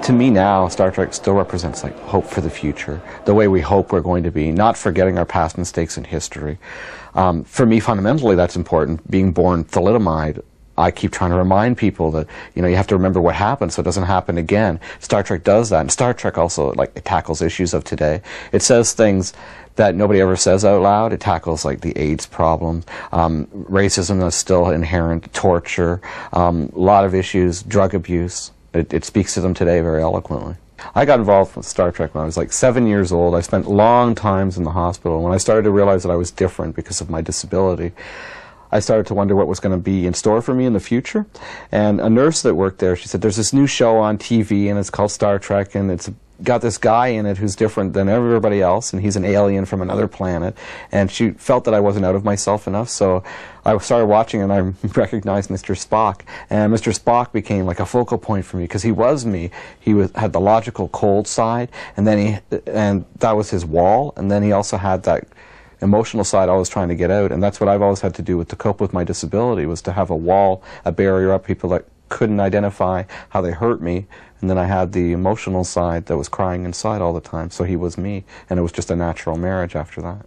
To me now, Star Trek still represents like hope for the future, the way we hope we're going to be, not forgetting our past mistakes in history. For me, fundamentally, that's important. Being born thalidomide, I keep trying to remind people that, you have to remember what happened so it doesn't happen again. Star Trek does that, and Star Trek also it tackles issues of today. It says things that nobody ever says out loud. It tackles like the AIDS problem, racism is still inherent, torture, a lot of issues, drug abuse. It speaks to them today very eloquently. I got involved with Star Trek when I was like 7 years old. I spent long times in the hospital. When I started to realize that I was different because of my disability, I started to wonder what was going to be in store for me in the future. And a nurse that worked there, she said, there's this new show on TV, and it's called Star Trek, and it's got this guy in it who's different than everybody else, and he's an alien from another planet. And she felt that I wasn't out of myself enough, so I started watching, and I recognized Mr. Spock. And Mr. Spock became like a focal point for me, because he was me. He had the logical cold side, and that was his wall, and then he also had that emotional side I was trying to get out, and that's what I've always had to do to cope with my disability, was to have a wall, a barrier up, people that couldn't identify how they hurt me, and then I had the emotional side that was crying inside all the time, so he was me, and it was just a natural marriage after that.